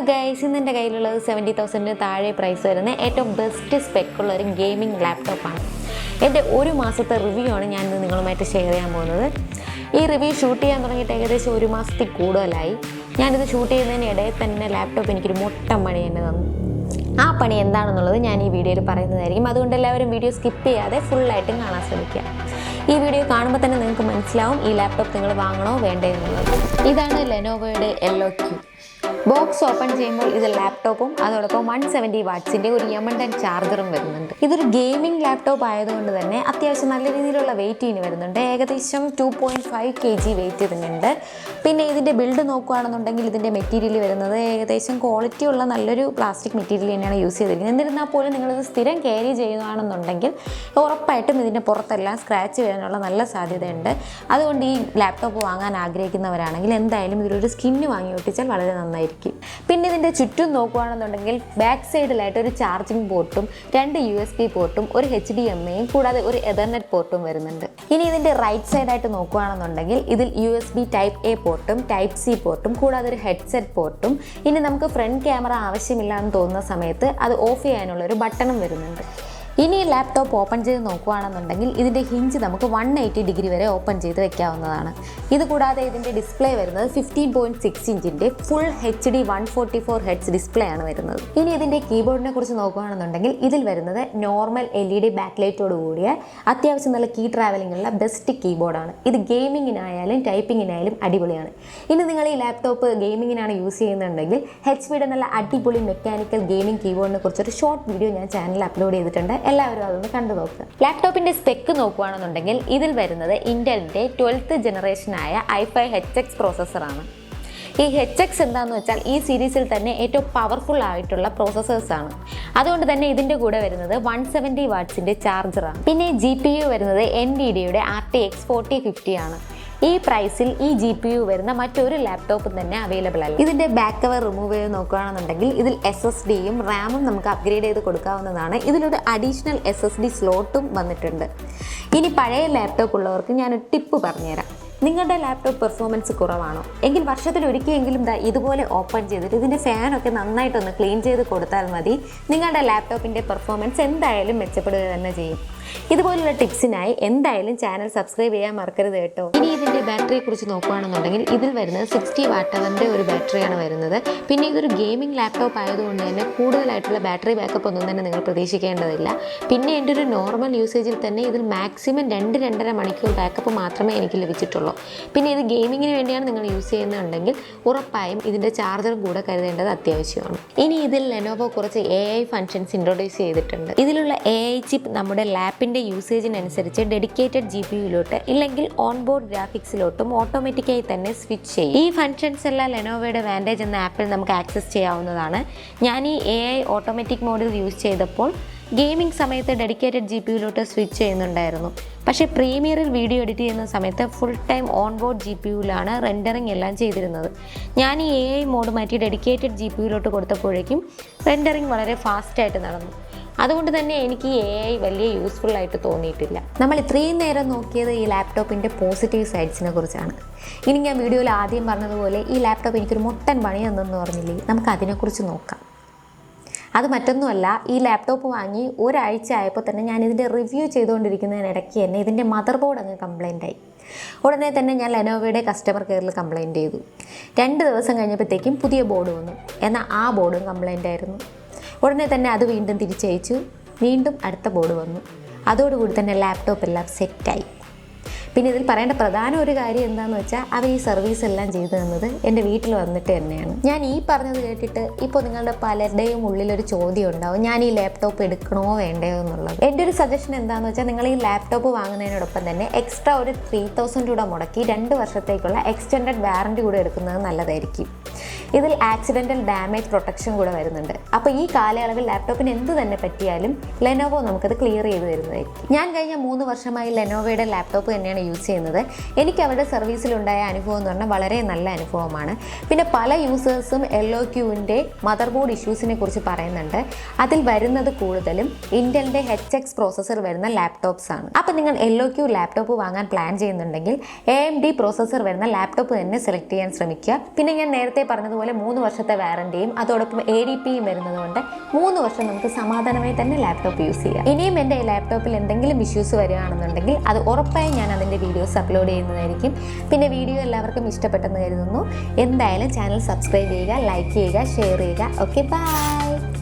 Guys, ഇന്ന് എൻ്റെ കയ്യിലുള്ളത് 70,000 താഴെ പ്രൈസ് വരുന്ന ഏറ്റവും ബെസ്റ്റ് സ്പെക്കുള്ള ഒരു ഗെയിമിംഗ് ലാപ്ടോപ്പാണ്. എൻ്റെ ഒരു മാസത്തെ റിവ്യൂ ആണ് ഞാനിന്ന് നിങ്ങളുമായിട്ട് ഷെയർ ചെയ്യാൻ പോകുന്നത്. ഈ റിവ്യൂ ഷൂട്ട് ചെയ്യാൻ തുടങ്ങിയിട്ട് ഏകദേശം ഒരു മാസത്തിൽ കൂടുതലായി. ഞാനിത് ഷൂട്ട് ചെയ്യുന്നതിന് ഇടയിൽ തന്നെ ലാപ്ടോപ്പ് എനിക്കൊരു മൊട്ടം പണി തന്നെ തന്നു. ആ പണി എന്താണെന്നുള്ളത് ഞാൻ ഈ വീഡിയോയിൽ പറയുന്നതായിരിക്കും. അതുകൊണ്ട് എല്ലാവരും വീഡിയോ സ്കിപ്പ് ചെയ്യാതെ ഫുള്ളായിട്ടും കാണാൻ ശ്രമിക്കുക. ഈ വീഡിയോ കാണുമ്പോൾ തന്നെ നിങ്ങൾക്ക് മനസ്സിലാവും ഈ ലാപ്ടോപ്പ് നിങ്ങൾ വാങ്ങണോ വേണ്ടേ എന്നുള്ളത്. ഇതാണ് ലെനോവോയുടെ LOQ. ബോക്സ് ഓപ്പൺ ചെയ്യുമ്പോൾ ഇത് ലാപ്ടോപ്പും അതോടൊപ്പം 170 വാട്ട്സിൻ്റെ ഒരു M110 ചാർജറും വരുന്നുണ്ട്. ഇതൊരു ഗെയിമിംഗ് ലാപ്ടോപ്പ് ആയതുകൊണ്ട് തന്നെ അത്യാവശ്യം നല്ല രീതിയിലുള്ള വെയിറ്റ് ഇതിന് വരുന്നുണ്ട്. ഏകദേശം 2.5 kg വെയിറ്റ് ഇതിനുണ്ട്. പിന്നെ ഇതിൻ്റെ ബിൽഡ് നോക്കുകയാണെന്നുണ്ടെങ്കിൽ ഇതിൻ്റെ മെറ്റീരിയൽ വരുന്നത് ഏകദേശം ക്വാളിറ്റി ഉള്ള നല്ലൊരു പ്ലാസ്റ്റിക് മെറ്റീരിയൽ തന്നെയാണ് യൂസ് ചെയ്തിരിക്കുന്നത്. എന്നിരുന്നാൽ പോലും നിങ്ങളിത് സ്ഥിരം ക്യാരി ചെയ്യുകയാണെന്നുണ്ടെങ്കിൽ ഉറപ്പായിട്ടും ഇതിൻ്റെ പുറത്തെല്ലാം സ്ക്രാച്ച് വരാനുള്ള നല്ല സാധ്യതയുണ്ട്. അതുകൊണ്ട് ഈ ലാപ്ടോപ്പ് വാങ്ങാൻ ആഗ്രഹിക്കുന്നവരാണെങ്കിൽ എന്തായാലും ഇതിലൊരു സ്കിന്ന് വാങ്ങി ഒട്ടിച്ചാൽ വളരെ നന്നായിരിക്കും. പിന്നെ ഇതിൻ്റെ ചുറ്റും നോക്കുകയാണെന്നുണ്ടെങ്കിൽ ബാക്ക് സൈഡിലായിട്ട് ഒരു ചാർജിങ് പോർട്ടും 2 USB പോർട്ടും ഒരു HDMIയും കൂടാതെ ഒരു എതർനെറ്റ് പോർട്ടും വരുന്നുണ്ട്. ഇനി ഇതിൻ്റെ റൈറ്റ് സൈഡായിട്ട് നോക്കുകയാണെന്നുണ്ടെങ്കിൽ ഇതിൽ USB Type A പോർട്ടും Type C പോർട്ടും കൂടാതെ ഒരു ഹെഡ്സെറ്റ് പോർട്ടും ഇനി നമുക്ക് ഫ്രണ്ട് ക്യാമറ ആവശ്യമില്ല എന്ന് തോന്നുന്ന സമയത്ത് അത് ഓഫ് ചെയ്യാനുള്ള ഒരു ബട്ടണും വരുന്നുണ്ട്. ഇനി ഈ ലാപ്ടോപ്പ് ഓപ്പൺ ചെയ്ത് നോക്കുകയാണെന്നുണ്ടെങ്കിൽ ഇതിൻ്റെ ഹിഞ്ച് നമുക്ക് 180 ഡിഗ്രി വരെ ഓപ്പൺ ചെയ്ത് വെക്കാവുന്നതാണ്. ഇതുകൂടാതെ ഇതിൻ്റെ ഡിസ്പ്ലേ വരുന്നത് 15.6 ഇഞ്ചിൻ്റെ ഫുൾ HD 144 Hz ഡിസ്പ്ലേ ആണ് വരുന്നത്. ഇനി ഇതിൻ്റെ കീബോർഡിനെ കുറിച്ച് നോക്കുകയാണെന്നുണ്ടെങ്കിൽ ഇതിൽ വരുന്നത് നോർമൽ LED ബാക്ക് ലൈറ്റോട് കൂടിയ അത്യാവശ്യം നല്ല കീ ട്രാവലിംഗുള്ള ബെസ്റ്റ് കീബോർഡാണ്. ഇത് ഗെയിമിങ്ങിനായാലും ടൈപ്പിങ്ങിനായാലും അടിപൊളിയാണ്. ഇനി നിങ്ങൾ ഈ ലാപ്ടോപ്പ് ഗെയിമിങ്ങിനാണ് യൂസ് ചെയ്യുന്നുണ്ടെങ്കിൽ HP-യുടെ നല്ല അടിപൊളി മെക്കാനിക്കൽ ഗെയിമിംഗ് കീബോർഡിനെ കുറിച്ചൊരു ഷോർട്ട് വീഡിയോ ഞാൻ ചാനലിൽ അപ്ലോഡ് ചെയ്തിട്ടുണ്ട്. എല്ലാവരും അതൊന്ന് കണ്ടു നോക്കുക. ലാപ്ടോപ്പിൻ്റെ സ്പെക്ക് നോക്കുകയാണെന്നുണ്ടെങ്കിൽ ഇതിൽ വരുന്നത് ഇന്റലിൻ്റെ 12th ജനറേഷനായ i5 HX പ്രോസസ്സറാണ്. ഈ HX എന്താണെന്ന് വെച്ചാൽ ഈ സീരീസിൽ തന്നെ ഏറ്റവും പവർഫുൾ ആയിട്ടുള്ള പ്രോസസ്സേഴ്സാണ്. അതുകൊണ്ട് തന്നെ ഇതിൻ്റെ കൂടെ വരുന്നത് 170 വാട്ട്സിൻ്റെ ചാർജറാണ്. പിന്നെ GPU വരുന്നത് NVIDIAയുടെ RTX 4050 ആണ്. ഈ പ്രൈസിൽ ഈ GPU വരുന്ന മറ്റൊരു ലാപ്ടോപ്പും തന്നെ അവൈലബിൾ അല്ല. ഇതിൻ്റെ ബാക്ക് കവർ റിമൂവ് ചെയ്ത് നോക്കുകയാണെന്നുണ്ടെങ്കിൽ ഇതിൽ SSDയും റാമും നമുക്ക് അപ്ഗ്രേഡ് ചെയ്ത് കൊടുക്കാവുന്നതാണ്. ഇതിലൊരു അഡീഷണൽ SSD സ്ലോട്ടും വന്നിട്ടുണ്ട്. ഇനി പഴയ ലാപ്ടോപ്പ് ഉള്ളവർക്ക് ഞാനൊരു ടിപ്പ് പറഞ്ഞുതരാം. നിങ്ങളുടെ ലാപ്ടോപ്പ് പെർഫോമൻസ് കുറവാണോ എങ്കിൽ വർഷത്തിൽ ഒരിക്കലെങ്കിലും ഇതുപോലെ ഓപ്പൺ ചെയ്തിട്ട് ഇതിൻ്റെ ഫാനൊക്കെ നന്നായിട്ടൊന്ന് ക്ലീൻ ചെയ്ത് കൊടുത്താൽ മതി. നിങ്ങളുടെ ലാപ്ടോപ്പിൻ്റെ പെർഫോമൻസ് എന്തായാലും മെച്ചപ്പെടുക തന്നെ ചെയ്യും. ഇതുപോലുള്ള ടിപ്സിനായി എന്തായാലും ചാനൽ സബ്സ്ക്രൈബ് ചെയ്യാൻ മറക്കരുത് കേട്ടോ. ഇനി ഇതിൻ്റെ ബാറ്ററിയെ കുറിച്ച് നോക്കുകയാണെന്നുണ്ടെങ്കിൽ ഇതിൽ വരുന്നത് 60 വാട്ട് ഒരു ബാറ്ററിയാണ് വരുന്നത്. പിന്നെ ഇതൊരു ഗെയിമിംഗ് ലാപ്ടോപ്പ് ആയതുകൊണ്ട് തന്നെ കൂടുതലായിട്ടുള്ള ബാറ്ററി ബാക്കപ്പ് ഒന്നും തന്നെ നിങ്ങൾ പ്രതീക്ഷിക്കേണ്ടതില്ല. പിന്നെ എൻ്റെ ഒരു നോർമൽ യൂസേജിൽ തന്നെ ഇതിൽ മാക്സിമം 2-2.5 മണിക്കൂർ ബാക്കപ്പ് മാത്രമേ എനിക്ക് ലഭിച്ചിട്ടുള്ളൂ. പിന്നെ ഇത് ഗെയിമിങ്ങിന് വേണ്ടിയാണ് നിങ്ങൾ യൂസ് ചെയ്യുന്നുണ്ടെങ്കിൽ ഉറപ്പായും ഇതിൻ്റെ ചാർജറും കൂടെ കരുതേണ്ടത് അത്യാവശ്യമാണ്. ഇനി ഇതിൽ ലെനോവോ കുറച്ച് AI ഫങ്ഷൻസ് ഇൻട്രൊഡ്യൂസ് ചെയ്തിട്ടുണ്ട്. ഇതിലുള്ള AI ചിപ്പ് നമ്മുടെ ലാപ്പിൻ്റെ യൂസേജിനനുസരിച്ച് ഡെഡിക്കേറ്റഡ് GPUയിലോട്ട് ഇല്ലെങ്കിൽ ഓൺബോർഡ് ഗ്രാഫിക്സിലോട്ടും ഓട്ടോമാറ്റിക്കായി തന്നെ സ്വിച്ച് ചെയ്യും. ഈ ഫങ്ഷൻസ് എല്ലാം ലെനോവോയുടെ വാൻറ്റേജ് എന്ന ആപ്പിൽ നമുക്ക് ആക്സസ് ചെയ്യാവുന്നതാണ്. ഞാൻ ഈ AI ഓട്ടോമാറ്റിക് മോഡിൽ യൂസ് ചെയ്തപ്പോൾ ഗെയിമിംഗ് സമയത്ത് ഡെഡിക്കേറ്റഡ് GPUയിലോട്ട് സ്വിച്ച് ചെയ്യുന്നുണ്ടായിരുന്നു. പക്ഷേ പ്രീമിയറിൽ വീഡിയോ എഡിറ്റ് ചെയ്യുന്ന സമയത്ത് ഫുൾ ടൈം ഓൺബോർഡ് GPUയിലാണ് റെൻഡറിങ് എല്ലാം ചെയ്തിരുന്നത്. ഞാൻ ഈ AI മോഡ് മാറ്റി ഡെഡിക്കേറ്റഡ് GPUയിലോട്ട് കൊടുത്തപ്പോഴേക്കും റെൻഡറിങ് വളരെ ഫാസ്റ്റായിട്ട് നടന്നു. അതുകൊണ്ട് തന്നെ എനിക്ക് ഈ AI വലിയ യൂസ്ഫുൾ ആയിട്ട് തോന്നിയിട്ടില്ല. നമ്മൾ ഇത്രയും നേരം നോക്കിയത് ഈ ലാപ്ടോപ്പിൻ്റെ പോസിറ്റീവ് സൈഡ്സിനെ കുറിച്ചാണ്. ഇനി ഞാൻ വീഡിയോയിൽ ആദ്യം പറഞ്ഞതുപോലെ ഈ ലാപ്ടോപ്പ് എനിക്കൊരു മുട്ടൻ പണി തന്നെന്ന് പറഞ്ഞില്ലേ, നമുക്ക് അതിനെക്കുറിച്ച് നോക്കാം. അത് മറ്റൊന്നുമല്ല, ഈ ലാപ്ടോപ്പ് വാങ്ങി ഒരാഴ്ച ആയപ്പോൾ തന്നെ ഞാൻ ഇതിൻ്റെ റിവ്യൂ ചെയ്തുകൊണ്ടിരിക്കുന്നതിനിടയ്ക്ക് തന്നെ ഇതിൻ്റെ മദർബോർഡ് അങ്ങ് കംപ്ലൈൻ്റ് ആയി. ഉടനെ തന്നെ ഞാൻ ലെനോവോയുടെ കസ്റ്റമർ കെയറിൽ കംപ്ലൈൻറ്റ് ചെയ്തു. 2 ദിവസം കഴിഞ്ഞപ്പോഴത്തേക്കും പുതിയ ബോർഡ് വന്നു. എന്നാൽ ആ ബോർഡും കംപ്ലൈൻ്റ് ആയിരുന്നു. ഉടനെ തന്നെ അത് വീണ്ടും തിരിച്ചയച്ചു. വീണ്ടും അടുത്ത ബോർഡ് വന്നു. അതോടുകൂടി തന്നെ ലാപ്ടോപ്പ് എല്ലാം സെറ്റായി. പിന്നെ ഇതിൽ പറയേണ്ട പ്രധാന ഒരു കാര്യം എന്താണെന്ന് വെച്ചാൽ അവർ ഈ സർവീസ് എല്ലാം ചെയ്തു തന്നത് എൻ്റെ വീട്ടിൽ വന്നിട്ട് തന്നെയാണ്. ഞാൻ ഈ പറഞ്ഞത് കേട്ടിട്ട് ഇപ്പോൾ നിങ്ങളുടെ പലരുടെയും ഉള്ളിലൊരു ചോദ്യം ഉണ്ടാവും, ഞാൻ ഈ ലാപ്ടോപ്പ് എടുക്കണോ വേണ്ടയോ എന്നുള്ളത്. എൻ്റെ ഒരു സജഷൻ എന്താണെന്ന് വെച്ചാൽ നിങ്ങൾ ഈ ലാപ്ടോപ്പ് വാങ്ങുന്നതിനോടൊപ്പം തന്നെ എക്സ്ട്രാ ഒരു 3,000 രൂപ മുടക്കി 2 വർഷത്തേക്കുള്ള എക്സ്റ്റെൻഡഡ് വാറൻറ്റി കൂടെ എടുക്കുന്നത് നല്ലതായിരിക്കും. ഇതിൽ ആക്സിഡൻ്റൽ ഡാമേജ് പ്രൊട്ടക്ഷൻ കൂടെ വരുന്നുണ്ട്. അപ്പോൾ ഈ കാലയളവിൽ ലാപ്ടോപ്പിന് എന്ത് തന്നെ പറ്റിയാലും ലെനോവോ നമുക്കത് ക്ലിയർ ചെയ്ത് തരുന്നതായിരിക്കും. ഞാൻ കഴിഞ്ഞ 3 വർഷമായി ലെനോവോയുടെ ലാപ്ടോപ്പ് തന്നെയാണ് യൂസ് ചെയ്യുന്നത്. എനിക്ക് അവരുടെ സർവീസിലുണ്ടായ അനുഭവം എന്ന് പറഞ്ഞാൽ വളരെ നല്ല അനുഭവമാണ്. പിന്നെ പല യൂസേഴ്സും LOQൻ്റെ മദർബോർഡ് ഇഷ്യൂസിനെ കുറിച്ച് പറയുന്നുണ്ട്. അതിൽ വരുന്നത് കൂടുതലും ഇന്റലിൻ്റെ HX പ്രോസസ്സർ വരുന്ന ലാപ്ടോപ്സ് ആണ്. അപ്പോൾ നിങ്ങൾ LOQ ലാപ്ടോപ്പ് വാങ്ങാൻ പ്ലാൻ ചെയ്യുന്നുണ്ടെങ്കിൽ AMD പ്രോസസ്സർ വരുന്ന ലാപ്ടോപ്പ് തന്നെ സെലക്ട് ചെയ്യാൻ ശ്രമിക്കുക. പിന്നെ ഞാൻ നേരത്തെ പറഞ്ഞത് പറഞ്ഞതുപോലെ 3 വർഷത്തെ വാറണ്ടിയും അതോടൊപ്പം ADPയും വരുന്നതുകൊണ്ട് 3 വർഷം നമുക്ക് സമാധാനമായി തന്നെ ലാപ്ടോപ്പ് യൂസ് ചെയ്യാം. ഇനിയും എൻ്റെ ലാപ്ടോപ്പിൽ എന്തെങ്കിലും ഇഷ്യൂസ് വരികയാണെന്നുണ്ടെങ്കിൽ അത് ഉറപ്പായും ഞാൻ അതിൻ്റെ വീഡിയോസ് അപ്ലോഡ് ചെയ്യുന്നതായിരിക്കും. പിന്നെ വീഡിയോ എല്ലാവർക്കും ഇഷ്ടപ്പെട്ടെന്ന് കരുതുന്നു. എന്തായാലും ചാനൽ സബ്സ്ക്രൈബ് ചെയ്യുക, ലൈക്ക് ചെയ്യുക, ഷെയർ ചെയ്യുക. Okay, by.